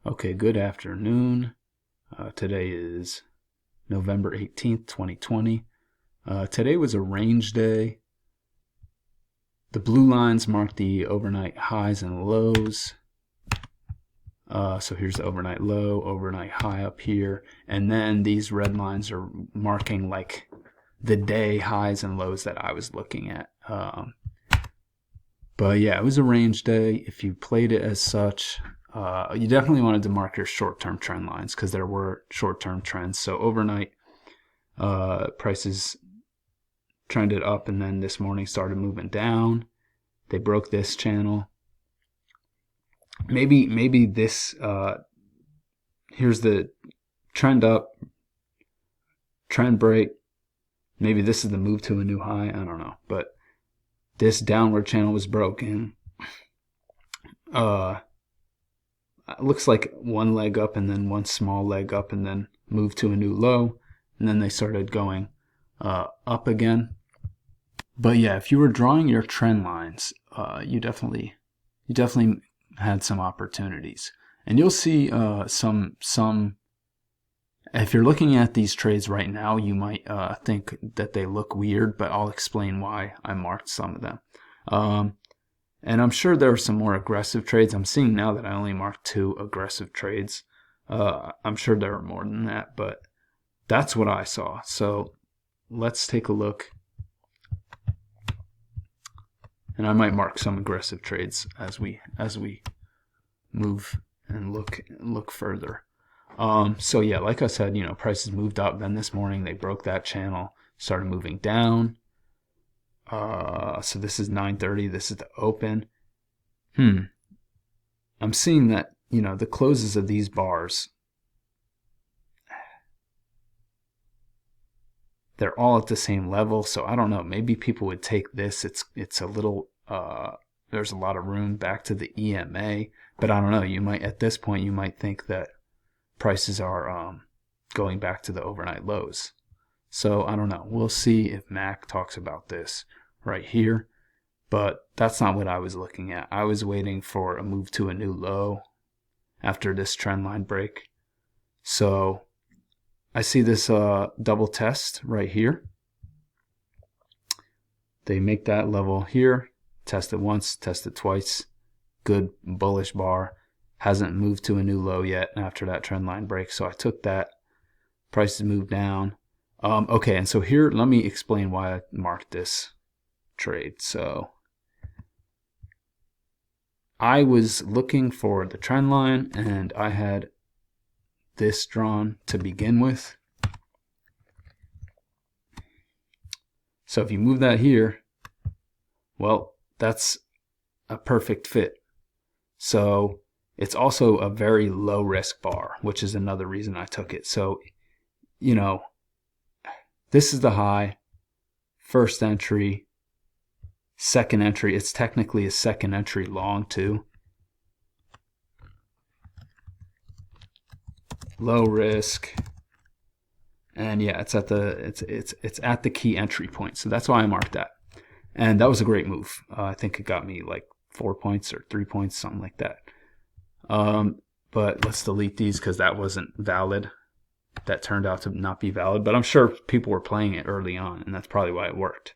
Okay, good afternoon. Today is November 18th, 2020. Today was a range day. The blue lines mark the overnight highs and lows. So here's the overnight low, overnight high up here. And then these red lines are marking like the day highs and lows that I was looking at. But yeah, it was a range day. If you played it as such, you definitely wanted to mark your short-term trend lines because there were short-term trends. So overnight, prices trended up and then this morning started moving down. They broke this channel. Maybe this, here's the trend up, trend break. Maybe this is the move to a new high. I don't know. But this downward channel was broken. It looks like one leg up and then one small leg up and then moved to a new low. And then they started going up again. But yeah, if you were drawing your trend lines, you definitely had some opportunities. And you'll see some. If you're looking at these trades right now, you might think that they look weird, but I'll explain why I marked some of them. And I'm sure there are some more aggressive trades. I'm seeing now that I only marked 2 aggressive trades. I'm sure there are more than that, but that's what I saw. So let's take a look. And I might mark some aggressive trades as we move and look further. So yeah, like I said, prices moved up. Then this morning they broke that channel, started moving down. So this is 9:30. This is the open. I'm seeing that the closes of these bars, they're all at the same level. So I don't know. Maybe people would take this. It's a little. There's a lot of room back to the EMA, but I don't know. You might at this point you might think that prices are going back to the overnight lows. So I don't know. We'll see if Mack talks about this right here, but that's not what I was looking at. I was waiting for a move to a new low after this trend line break. So I see this double test right here. They make that level here, test it once, test it twice. Good bullish bar. Hasn't moved to a new low yet after that trend line break. So I took that. Prices moved down. Okay, and so here, let me explain why I marked this trade. So I was looking for the trend line and I had this drawn to begin with. So if you move that here, well, that's a perfect fit. So it's also a very low risk bar, which is another reason I took it. So, this is the high, first entry, second entry. It's technically a second entry long too. Low risk. And yeah, it's at the key entry point. So that's why I marked that. And that was a great move. I think it got me like 4 points or 3 points, something like that. But let's delete these because that wasn't valid. That turned out to not be valid, but I'm sure people were playing it early on, and that's probably why it worked.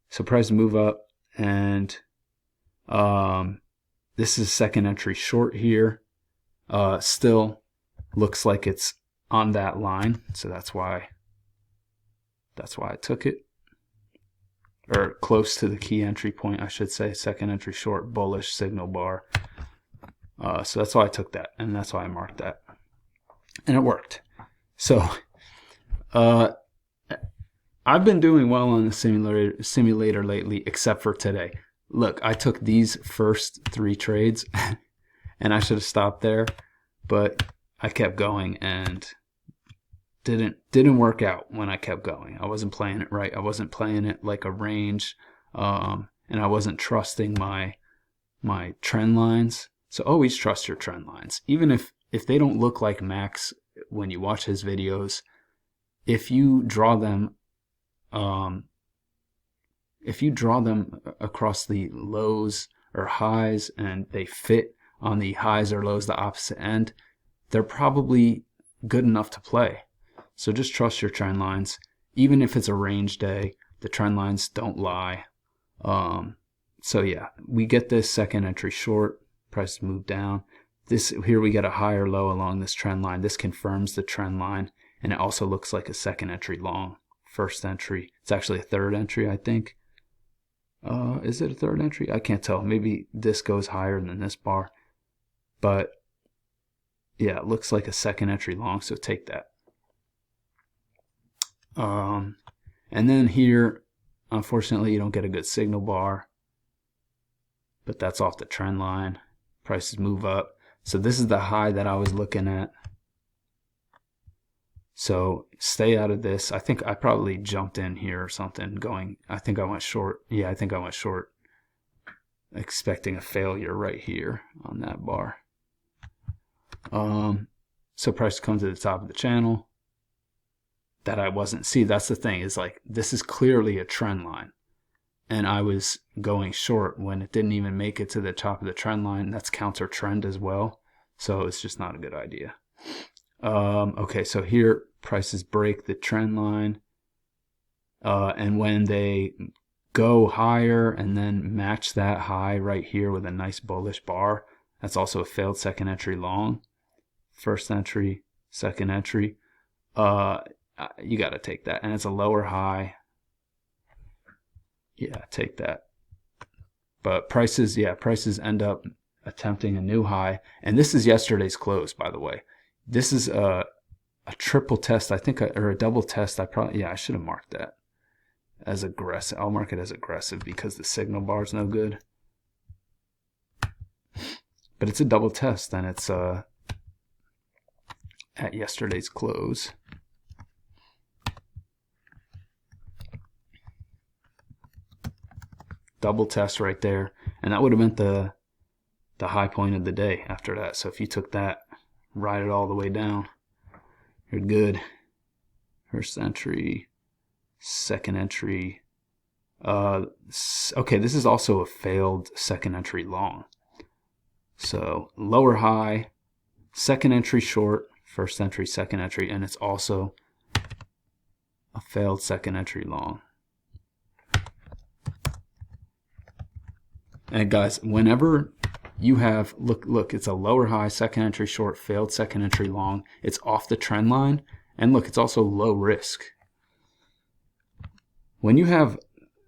So price move up, and this is second entry short here. Still looks like it's on that line, so that's why I took it, or close to the key entry point, I should say. Second entry short, bullish signal bar. So that's why I took that, and that's why I marked that, and it worked. So I've been doing well on the simulator lately, except for today. Look, I took these first 3 trades, and I should have stopped there, but I kept going and didn't work out when I kept going. I wasn't playing it right. I wasn't playing it like a range, and I wasn't trusting my trend lines. So always trust your trend lines, even if they don't look like Mack's when you watch his videos. If you draw them across the lows or highs and they fit on the highs or lows, the opposite end, they're probably good enough to play. So just trust your trend lines. Even if it's a range day, the trend lines don't lie. So yeah, we get this second entry short, prices move down. This here we get a higher low along this trend line. This confirms the trend line, and it also looks like a second entry long. First entry, it's actually a third entry, I think. Is it a third entry? I can't tell. Maybe this goes higher than this bar, but yeah, it looks like a second entry long, so take that. And then here, unfortunately, you don't get a good signal bar, but that's off the trend line. Prices move up. So this is the high that I was looking at. So stay out of this. I think I probably jumped in here or something going. I think I went short. Yeah, I think I went short, expecting a failure right here on that bar. So price comes to the top of the channel. That I wasn't. See, that's the thing, is like this is clearly a trend line, and I was going short when it didn't even make it to the top of the trend line. That's counter trend as well, so it's just not a good idea. Okay, so here prices break the trend line, and when they go higher and then match that high right here with a nice bullish bar, that's also a failed second entry long. First entry, second entry. You got to take that, and it's a lower high. Yeah, take that. But prices end up attempting a new high, and this is yesterday's close, by the way. This is a triple test, I think, or a double test. I should have marked that as aggressive. I'll mark it as aggressive because the signal bar is no good. But it's a double test, and it's at yesterday's close. Double test right there, and that would have been the high point of the day after that. So if you took that, ride it all the way down, you're good. First entry, second entry. Okay, this is also a failed second entry long. So lower high, second entry short, first entry, second entry, and it's also a failed second entry long. And guys, whenever you have, look, it's a lower high, second entry short, failed second entry long. It's off the trend line. And look, it's also low risk. When you have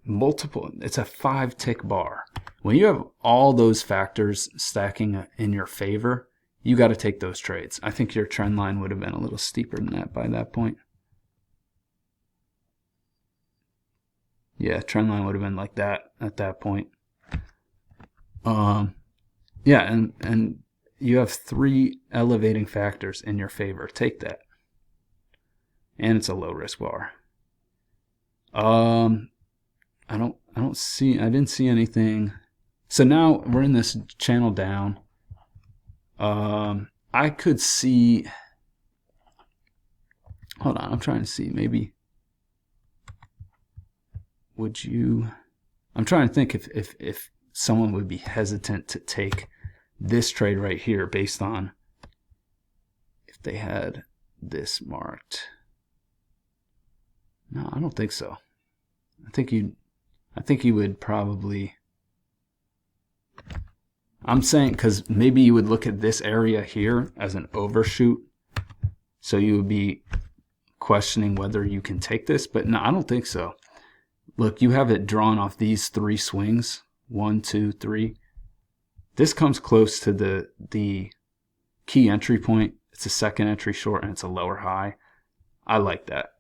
multiple, it's a 5 tick bar. When you have all those factors stacking in your favor, you got to take those trades. I think your trend line would have been a little steeper than that by that point. Yeah, trend line would have been like that at that point. Yeah, and you have 3 elevating factors in your favor. Take that. And it's a low risk bar. I didn't see anything. So now we're in this channel down. I could see, hold on, I'm trying to see, maybe I'm trying to think if someone would be hesitant to take this trade right here based on if they had this marked. No, I don't think so. I think you would probably, I'm saying, because maybe you would look at this area here as an overshoot, so you would be questioning whether you can take this, but no, I don't think so. Look, you have it drawn off these 3 swings. 1, 2, 3. This comes close to the key entry point. It's a second entry short and it's a lower high. I like that.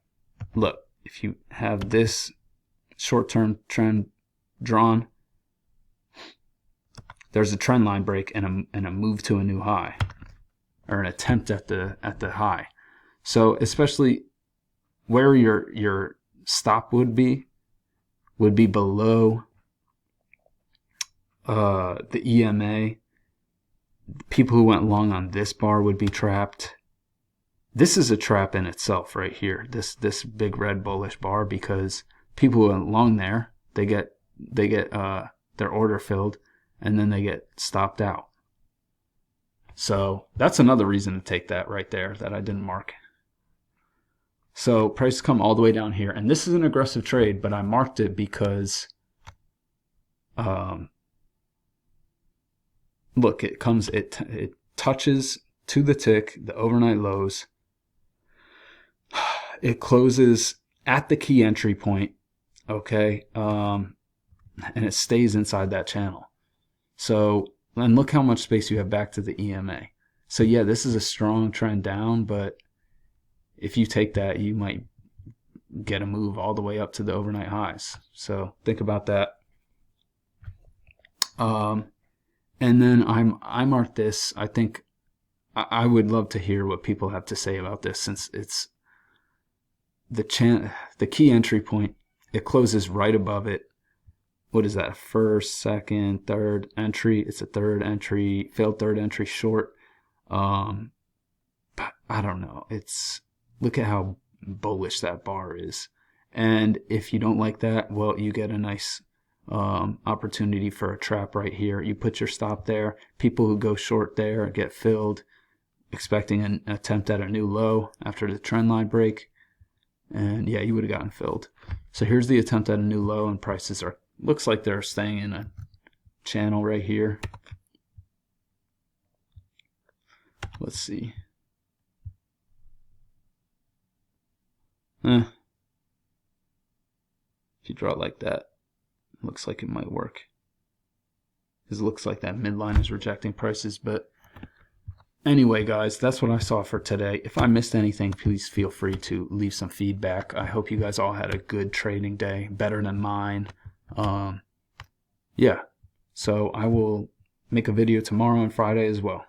Look, if you have this short-term trend drawn, there's a trend line break and a move to a new high, or an attempt at the high. So especially where your stop would be below the EMA. People who went long on this bar would be trapped. This is a trap in itself right here, this big red bullish bar, because people who went long there, they get their order filled and then they get stopped out. So that's another reason to take that right there that I didn't mark. So prices come all the way down here, and this is an aggressive trade, but I marked it because look, it touches to the tick, the overnight lows. It closes at the key entry point, okay, and it stays inside that channel. So, and look how much space you have back to the EMA. So yeah, this is a strong trend down, but if you take that, you might get a move all the way up to the overnight highs. So think about that. And then I marked this. I think I would love to hear what people have to say about this, since it's the key entry point. It closes right above it. What is that? First, second, third entry. It's a third entry, failed third entry short. But I don't know. Look at how bullish that bar is. And if you don't like that, well, you get a nice opportunity for a trap right here. You put your stop there. People who go short there get filled, expecting an attempt at a new low after the trend line break. And yeah, you would have gotten filled. So here's the attempt at a new low, and prices looks like they're staying in a channel right here. Let's see. If you draw it like that, looks like it might work. Because it looks like that midline is rejecting prices. But anyway, guys, that's what I saw for today. If I missed anything, please feel free to leave some feedback. I hope you guys all had a good trading day, better than mine. Yeah, so I will make a video tomorrow and Friday as well.